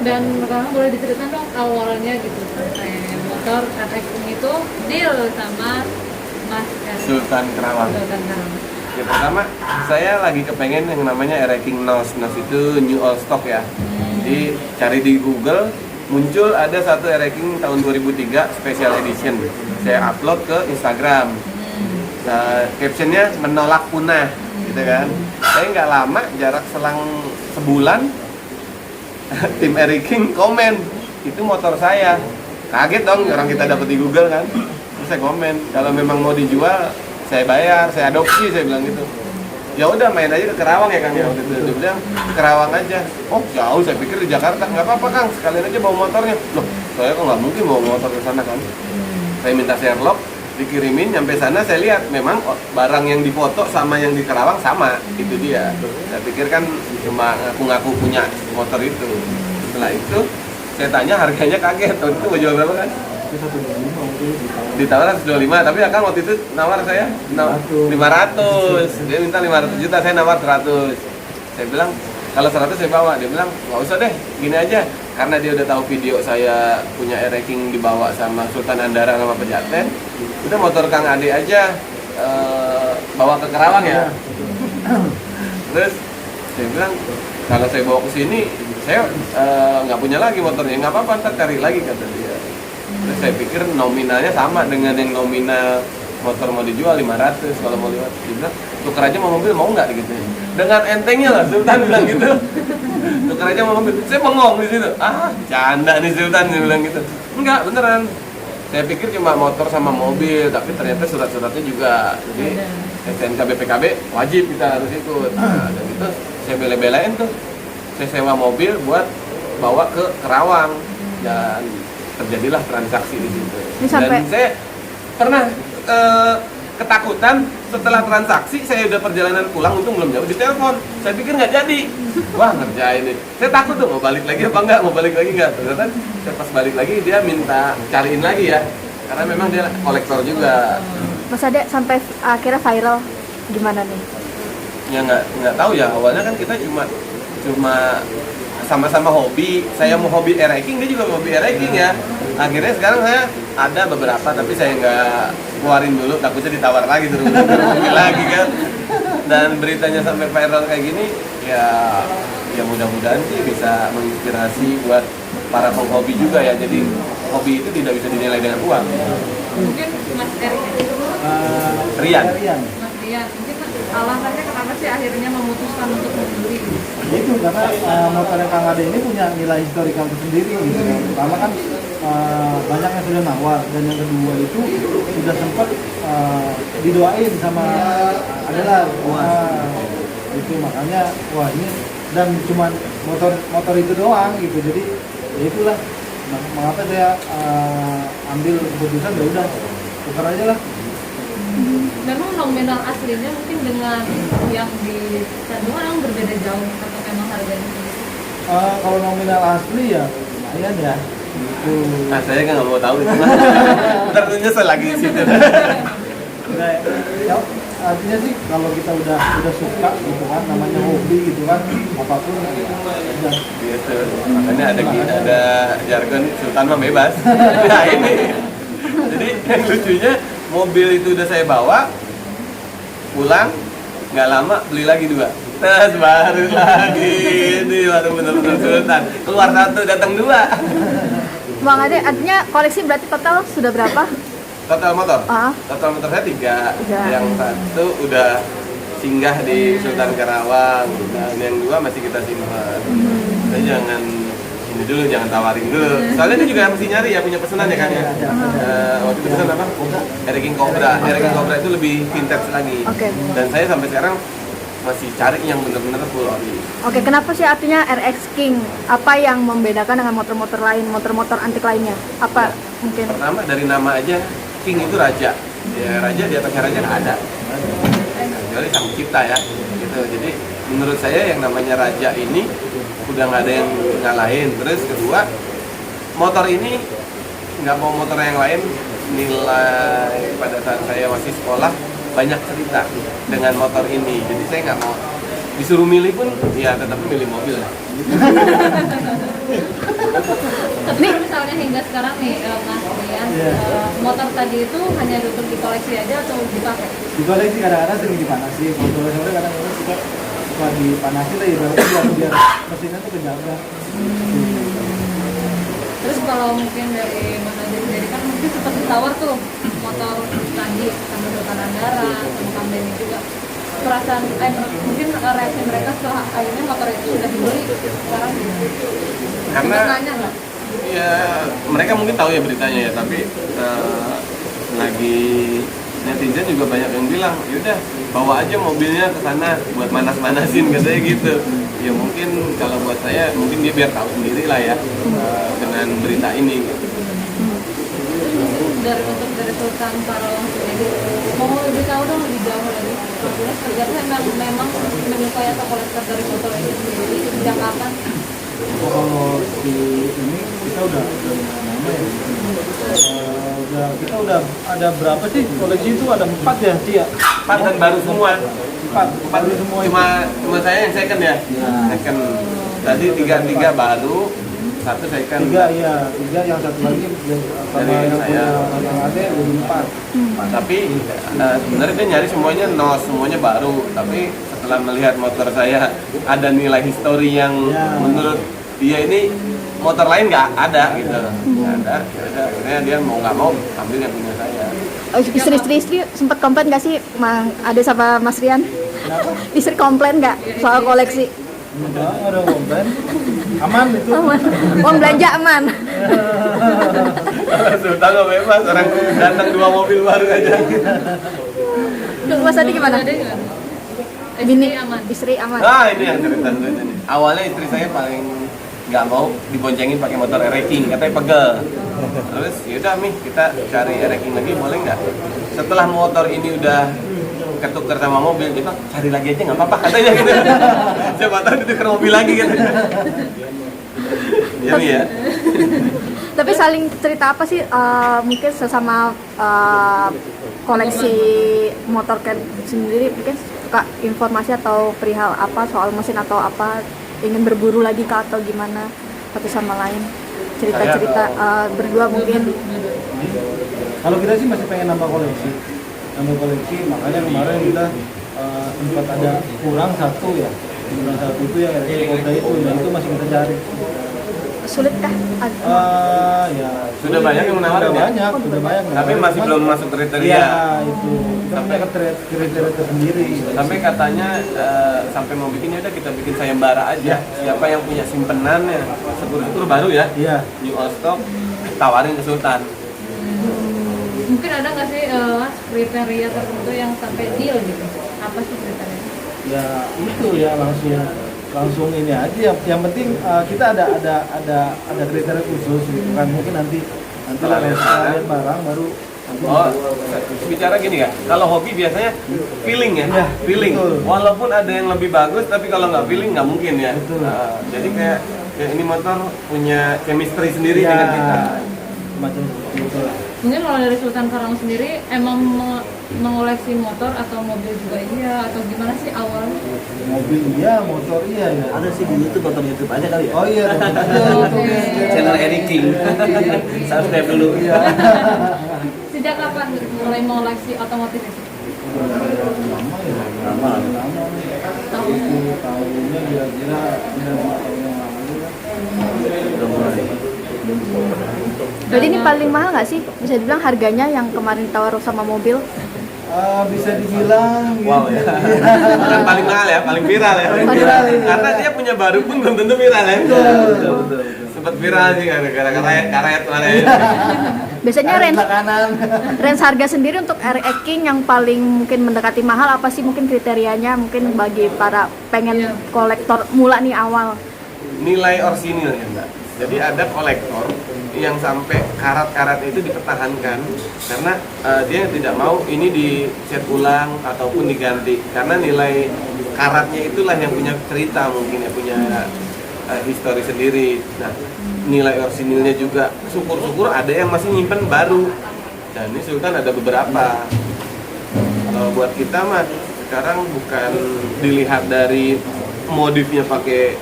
Dan Kang boleh diceritain dong awalnya gitu sampai motor RX itu deal sama Mas Sultan Kerawang. Sultan Kerawang. Ya pertama saya lagi kepengen yang namanya Ereking NOS. NOS itu new all stock ya. Jadi cari di Google muncul ada satu Ereking tahun 2003 special edition. Saya upload ke Instagram. Nah, captionnya menolak punah gitu kan. Saya nggak lama, jarak selang sebulan tim Ereking komen itu motor saya. Kaget dong orang kita dapat di Google kan. Terus saya komen kalau memang mau dijual saya bayar, saya adopsi, saya bilang gitu. Ya udah main aja ke Kerawang ya Kang ya. Waktu itu dia bilang Kerawang aja. Oh jauh, saya pikir di Jakarta. Nggak apa-apa Kang, sekalian aja bawa motornya. Loh saya kok nggak mungkin bawa motor ke sana kan. Saya minta Sherlock, dikirimin, nyampe sana saya lihat memang barang yang difoto sama yang di Kerawang sama. Itu dia. Saya pikir kan cuma ngaku-ngaku punya motor itu. Setelah itu saya tanya harganya, kaget. Waktu itu mau jual berapa kan? Ditawar 125, tapi Akang waktu itu nawar saya 500. Dia minta 500 juta, saya nawar 100. Saya bilang kalau 100 saya bawa. Dia bilang nggak usah deh, gini aja. Karena dia udah tahu video saya punya Ereking dibawa sama Sultan Andara sama Pejaten. Udah motor Kang Ade aja bawa ke Kerawang ya. Terus saya bilang kalau saya bawa ke sini saya nggak punya lagi motornya. Nggak apa-apa, ntar cari lagi kata dia. Terus saya pikir nominalnya sama dengan yang nominal motor mau dijual 500 kalau mau lewat. Dia bilang tuker aja mau mobil, mau nggak gitu. Dengan entengnya lah Sultan bilang gitu. Tuker aja mau mobil. Saya bengong di situ. Ah, canda nih Sultan, dia bilang gitu. Enggak, beneran. Saya pikir cuma motor sama mobil, tapi ternyata surat-suratnya juga. Jadi STNK BPKB wajib kita harus ikut. Nah, dan itu saya bela-belain tuh. Saya sewa mobil buat bawa ke Kerawang dan terjadilah transaksi di situ. Dan saya pernah ketakutan setelah transaksi, saya udah perjalanan pulang, untung belum jauh, ditelepon. Saya pikir nggak jadi. Wah ngerjain nih. Saya takut tuh mau balik lagi apa enggak, mau balik lagi enggak. Ternyata saya pas balik lagi dia minta cariin lagi ya, karena memang dia kolektor juga. Mas Ade sampai akhirnya viral gimana nih? Ya nggak tahu ya, awalnya kan kita cuma sama-sama hobi. Saya mau hobi Ereking, dia juga hobi Ereking ya. Akhirnya sekarang saya ada beberapa, tapi saya nggak keluarin dulu, takutnya ditawar lagi terus mobil lagi kan. Dan beritanya sampai viral kayak gini, ya mudah-mudahan sih bisa menginspirasi buat para penghobi juga ya. Jadi hobi itu tidak bisa dinilai dengan uang. Mungkin Mas Erik Rian. Mas Rian, mungkin alasannya kenapa sih akhirnya memutuskan untuk membeli? Itu karena motor yang Kang Ade ini punya nilai historikal tersendiri gitu. Pertama kan banyak yang sudah nawar, dan yang kedua itu sudah sempat didoain sama adalah itu, makanya wah ini, dan cuma motor itu doang gitu. Jadi ya itulah mengapa saya ambil keputusan, ya udah tukar aja lah. Memang nominal aslinya mungkin dengan yang di Tanjung berbeda jauh atau memang harganya sendiri? Kalau nominal asli ya lumayan ya. Gitu. Nah saya kan nggak mau tahu itu. Ntar nyesel lagi di situ. Nah, ya, artinya sih kalau kita udah suka gitu kan, namanya hobi gitu kan, apapun ya udah. Gitu. Makanya ada jargon Sultan mah bebas. Nah ini. Jadi yang lucunya mobil itu udah saya bawa, pulang nggak lama beli lagi 2. Terus baru lagi, ini baru bener-bener Sultan. Keluar 1 datang 2. Bang Ade, artinya koleksi berarti total sudah berapa? Total motor? Ah. Total motor saya 3. Tiga. Yang 1 udah singgah di Sultan Kerawang, dan yang 2 masih kita simpan. Saya jangan ini dulu, jangan tawarin dulu. Soalnya dia juga mesti nyari ya, punya pesanan ya kan ya. Waktu itu pesan apa? Ereking Cobra. Ereking Cobra itu lebih vintage lagi. Oke. Dan saya sampai sekarang masih cari yang benar-benar full ori. Oke, kenapa sih artinya RX King? Apa yang membedakan dengan motor-motor lain, motor-motor antik lainnya? Apa mungkin? Pertama dari nama aja, King itu raja. Ya raja, di atasnya raja nggak ada. Kecuali sang cipta ya. Gitu. Jadi menurut saya yang namanya raja ini udah nggak ada yang ngalahin. Terus kedua, motor ini nggak mau motor yang lain, nilai pada saat saya masih sekolah banyak cerita dengan motor ini. Jadi saya nggak mau disuruh milih pun, ya tetap milih mobil lah. tadi itu hanya untuk dikoleksi aja atau dipakai? Dikoleksi kadang-kadang sering dipanasin, kalau sore kadang-kadang suka dipanasin lah ibaratnya biar mesinnya tuh kejaga. Terus kalau mungkin dari manajer sendiri kan mungkin sempat ditawar tuh motor tadi sama Sultan Andara sama Kamdeni juga, perasaan mungkin reaksi mereka setelah akhirnya motor itu sudah dibeli sekarang Karena sempat nanya nggak? ya mereka mungkin tahu ya beritanya ya, tapi lagi netizen juga banyak yang bilang yaudah bawa aja mobilnya ke sana buat manas-manasin katanya gitu. Ya mungkin kalau buat saya mungkin dia biar tahu sendiri lah ya dengan berita ini gitu. Dari Sultan Karawang sendiri mau lebih tahu dong lebih jauh lagi sebenarnya kerjanya memang menyukai atau kolektor dari motor ini sendiri sejak kapan? Kalau di ini kita udah lama ya. Kita udah ada berapa sih koleksi itu, ada 4 ya Ci ya? 4 dan baru semua. 4 baru semua itu. Cuma saya yang second ya. Second. Tadi 3 baru, 1 second. 3 iya, 3 yang satu lagi sama Dari yang saya. punya yang ada jadi 4. Tapi sebenarnya dia nyari semuanya nos, semuanya baru. Tapi setelah melihat motor saya ada nilai histori yang menurut dia ini motor lain nggak ada gitu, nggak ada. Yaudah, akhirnya dia mau nggak mau ambil yang punya saya. Istri sempat komplain nggak sih ada sama Mas Rian? Kenapa? Istri komplain nggak soal koleksi? Enggak ada komplain. Aman itu. Aman. Uang belanja aman. Kalau Sultan nggak bebas, orang datang 2 mobil baru aja. Tuh, Mas Adi gimana? Ada nggak? Bini aman. Istri aman. Nah ini yang cerita dulu ini. Awalnya istri saya paling nggak mau diboncengin pakai motor racing, katanya pegel. Terus yaudah Mi, kita cari racing lagi boleh nggak? Setelah motor ini udah ketukar sama mobil, dia bilang cari lagi aja nggak apa-apa katanya gitu. Siapa tahu ditukar mobil lagi gitu. Ya Mi ya. Tapi saling cerita apa sih mungkin sesama koleksi motor kan sendiri, mungkin suka informasi atau perihal apa soal mesin atau apa, ingin berburu lagi kah atau gimana satu sama lain, cerita-cerita berdua mungkin. Kalau kita sih masih pengen nambah koleksi, makanya kemarin kita sempat ada kurang satu ya, kurang satu itu yang Koda itu, dan itu masih kita cari. Sulit kah? Ya Sudah banyak yang menawarin ya? Sudah banyak. Tapi masih belum masuk kriteria. Iya itu. Kita punya kriteria tersendiri. Sampai katanya sampai mau bikinnya udah kita bikin sayembara aja. Siapa yang punya simpenannya syukur-syukur baru ya. Iya. New all stock tawarin ke Sultan. Mungkin ada nggak sih kriteria tertentu yang sampai deal gitu? Apa sih kriterianya? Ya itu ya langsung ini aja. Yang penting kita ada kriteria khusus gitu kan. Mungkin nanti lah lihat barang baru. Oh, bicara gini ya, kalau hobi biasanya feeling ya, Iya, feeling. betul. Walaupun ada yang lebih bagus, tapi kalau nggak feeling nggak mungkin ya. Betul. Jadi kayak ini motor punya chemistry sendiri Ya, dengan kita. macam seperti itu lah. Mungkin kalau dari Sultan Karawang sendiri emang mengoleksi motor atau mobil juga iya atau gimana sih awalnya? Mobil iya, motor iya ya. Ada sih di YouTube, nonton YouTube aja kali ya. Oh iya, tonton aja YouTube-nya. Channel Eric King. Subscribe dulu. Iya. Sejak kapan mulai mengoleksi otomotif itu? Lama ya. Lama. Itu tahunnya kira-kira udah 2 tahun yang lalu lah. Udah mulai. Jadi ini paling mahal nggak sih? Bisa dibilang harganya yang kemarin tawar sama mobil? Bisa dibilang Wow ya. Bukan paling mahal ya, paling viral ya. Paling viral, iya. Karena dia punya baru pun belum tentu viral ya. Betul. Sempat viral sih gara-gara karet kemarin. Biasanya kanan. range harga sendiri untuk RX King yang paling mungkin mendekati mahal apa sih mungkin kriterianya mungkin bagi para pengen kolektor mula nih awal? Nilai orsinilnya Mbak. Jadi ada kolektor yang sampai karat-karat itu dipertahankan karena dia tidak mau ini dicat ulang ataupun diganti karena nilai karatnya itulah yang punya cerita mungkin ya, punya histori sendiri. Nah, nilai orsinilnya juga syukur-syukur ada yang masih nyimpen baru. Dan ini Sultan ada beberapa. Kalau buat kita mah sekarang bukan dilihat dari modifnya pakai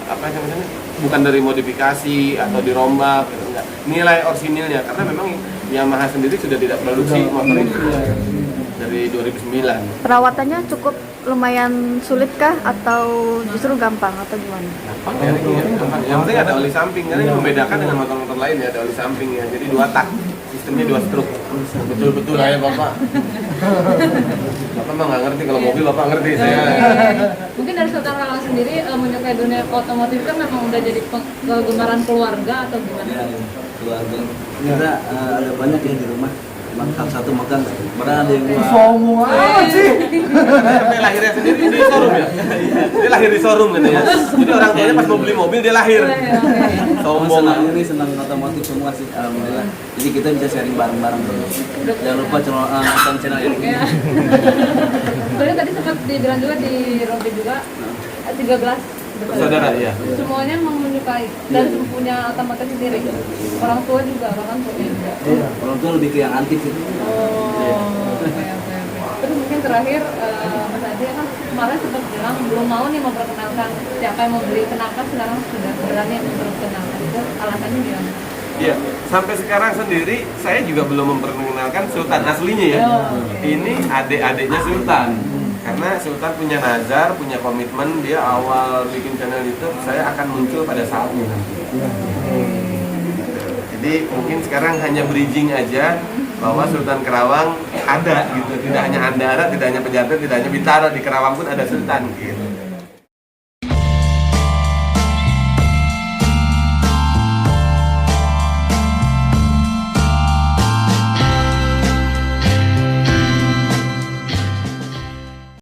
apa namanya, bukan dari modifikasi atau dirombak gitu, enggak. Nilai orsinilnya karena memang Yamaha sendiri sudah tidak produksi motor itu dari 2009. Perawatannya cukup lumayan sulit kah atau justru gampang atau gimana? Gampang ya, ini ya, gampang. Yang penting ada oli samping, karena ini membedakan dengan motor-motor lain ya, ada oli samping ya. Jadi 2 tak, sistemnya 2 stroke. Betul-betul lah ya Bapak. Bapak mah nggak ngerti, kalau mobil Bapak ngerti saya. Mungkin dari Sultan Karawang sendiri menyukai dunia otomotif kan memang udah jadi kegemaran keluarga atau gimana? Ya, keluarga kita ada banyak yang di rumah, makan satu makan pernah ada yang Sombong amat sih. Sampai lahirnya sendiri di showroom ya. Dia lahir di showroom katanya. Jadi orang tuanya pas mau beli mobil dia lahir. Sombong. senang ini senang otomotif semua sih, alhamdulillah. Jadi kita bisa sharing bareng-bareng terus. Jangan lupa nonton channel ini. Ya. Soalnya tadi sempat dibilang juga di Robby juga 13 Saudara ya. semuanya memang menyukai dan punya otomotif sendiri. Orang tua juga bahkan punya juga. Orang tua lebih ke yang antik sih. Oh, oke. Terus mungkin terakhir Mas Adi kan kemarin sempat bilang belum mau nih memperkenalkan siapa yang mau beli, kenapa sekarang sudah berani memperkenalkan, itu alasannya gimana? Iya, sampai sekarang sendiri saya juga belum memperkenalkan Sultan aslinya ya. Ini adik-adiknya Sultan. Karena Sultan punya nazar, punya komitmen, dia awal bikin channel YouTube, saya akan muncul pada saatnya nanti. Jadi mungkin sekarang hanya bridging aja bahwa Sultan Karawang ada gitu, tidak hanya Andara, tidak hanya Pejaten, tidak hanya Bintaro, di Karawang pun ada Sultan gitu.